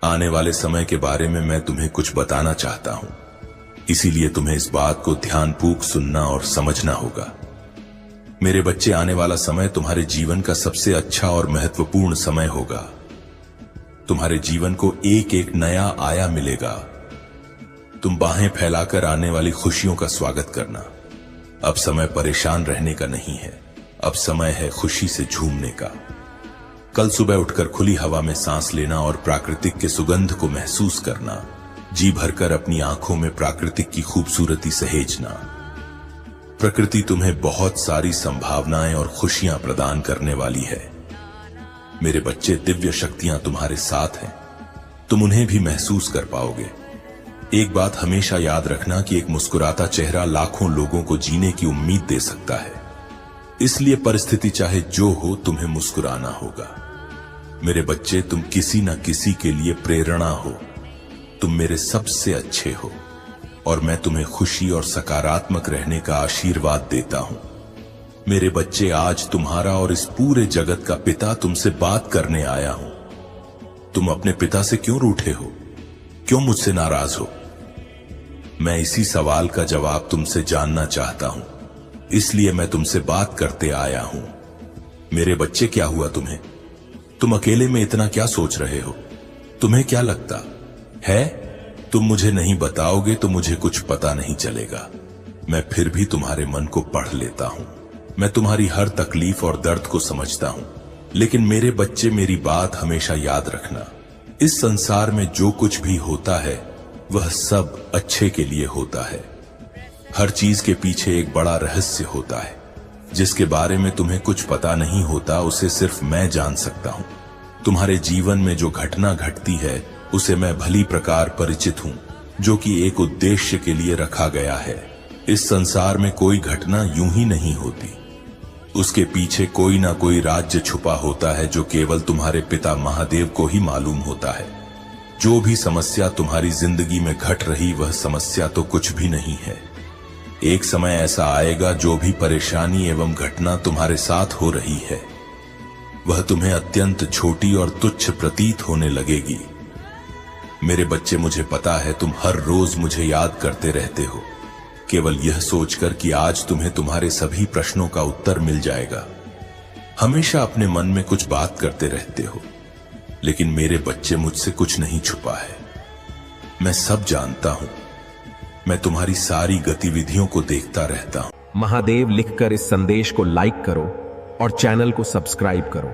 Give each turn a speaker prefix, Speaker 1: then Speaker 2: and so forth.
Speaker 1: आने वाले समय के बारे में मैं तुम्हें कुछ बताना चाहता हूं, इसीलिए तुम्हें इस बात को ध्यानपूर्वक सुनना और समझना होगा। मेरे बच्चे, आने वाला समय तुम्हारे जीवन का सबसे अच्छा और महत्वपूर्ण समय होगा। तुम्हारे जीवन को एक एक नया आयाम मिलेगा। तुम बाहें फैलाकर आने वाली खुशियों का स्वागत करना। अब समय परेशान रहने का नहीं है, अब समय है खुशी से झूमने का। कल सुबह उठकर खुली हवा में सांस लेना और प्राकृतिक के सुगंध को महसूस करना। जी भरकर अपनी आंखों में प्राकृतिक की खूबसूरती सहेजना। प्रकृति तुम्हें बहुत सारी संभावनाएं और खुशियां प्रदान करने वाली है। मेरे बच्चे, दिव्य शक्तियां तुम्हारे साथ हैं, तुम उन्हें भी महसूस कर पाओगे। एक बात हमेशा याद रखना कि एक मुस्कुराता चेहरा लाखों लोगों को जीने की उम्मीद दे सकता है। इसलिए परिस्थिति चाहे जो हो, तुम्हें मुस्कुराना होगा। मेरे बच्चे, तुम किसी न किसी के लिए प्रेरणा हो। तुम मेरे सबसे अच्छे हो और मैं तुम्हें खुशी और सकारात्मक रहने का आशीर्वाद देता हूं। मेरे बच्चे, आज तुम्हारा और इस पूरे जगत का पिता तुमसे बात करने आया हूं। तुम अपने पिता से क्यों रूठे हो? क्यों मुझसे नाराज हो? मैं इसी सवाल का जवाब तुमसे जानना चाहता हूं, इसलिए मैं तुमसे बात करते आया हूं। मेरे बच्चे, क्या हुआ तुम्हें? तुम अकेले में इतना क्या सोच रहे हो? तुम्हें क्या लगता है तुम मुझे नहीं बताओगे तो मुझे कुछ पता नहीं चलेगा। मैं फिर भी तुम्हारे मन को पढ़ लेता हूं। मैं तुम्हारी हर तकलीफ और दर्द को समझता हूं। लेकिन मेरे बच्चे, मेरी बात हमेशा याद रखना। इस संसार में जो कुछ भी होता है वह सब अच्छे के लिए होता है। हर चीज के पीछे एक बड़ा रहस्य होता है, जिसके बारे में तुम्हें कुछ पता नहीं होता, उसे सिर्फ मैं जान सकता हूं। तुम्हारे जीवन में जो घटना घटती है उसे मैं भली प्रकार परिचित हूं, जो कि एक उद्देश्य के लिए रखा गया है। इस संसार में कोई घटना यूं ही नहीं होती, उसके पीछे कोई ना कोई राज्य छुपा होता है जो केवल तुम्हारे पिता महादेव को ही मालूम होता है। जो भी समस्या तुम्हारी जिंदगी में घट रही, वह समस्या तो कुछ भी नहीं है। एक समय ऐसा आएगा जो भी परेशानी एवं घटना तुम्हारे साथ हो रही है वह तुम्हें अत्यंत छोटी और तुच्छ प्रतीत होने लगेगी। मेरे बच्चे, मुझे पता है तुम हर रोज मुझे याद करते रहते हो, केवल यह सोचकर कि आज तुम्हें तुम्हारे सभी प्रश्नों का उत्तर मिल जाएगा। हमेशा अपने मन में कुछ बात करते रहते हो, लेकिन मेरे बच्चे, मुझसे कुछ नहीं छुपा है। मैं सब जानता हूं। मैं तुम्हारी सारी गतिविधियों को देखता रहता हूं।
Speaker 2: महादेव लिखकर इस संदेश को लाइक करो और चैनल को सब्सक्राइब करो।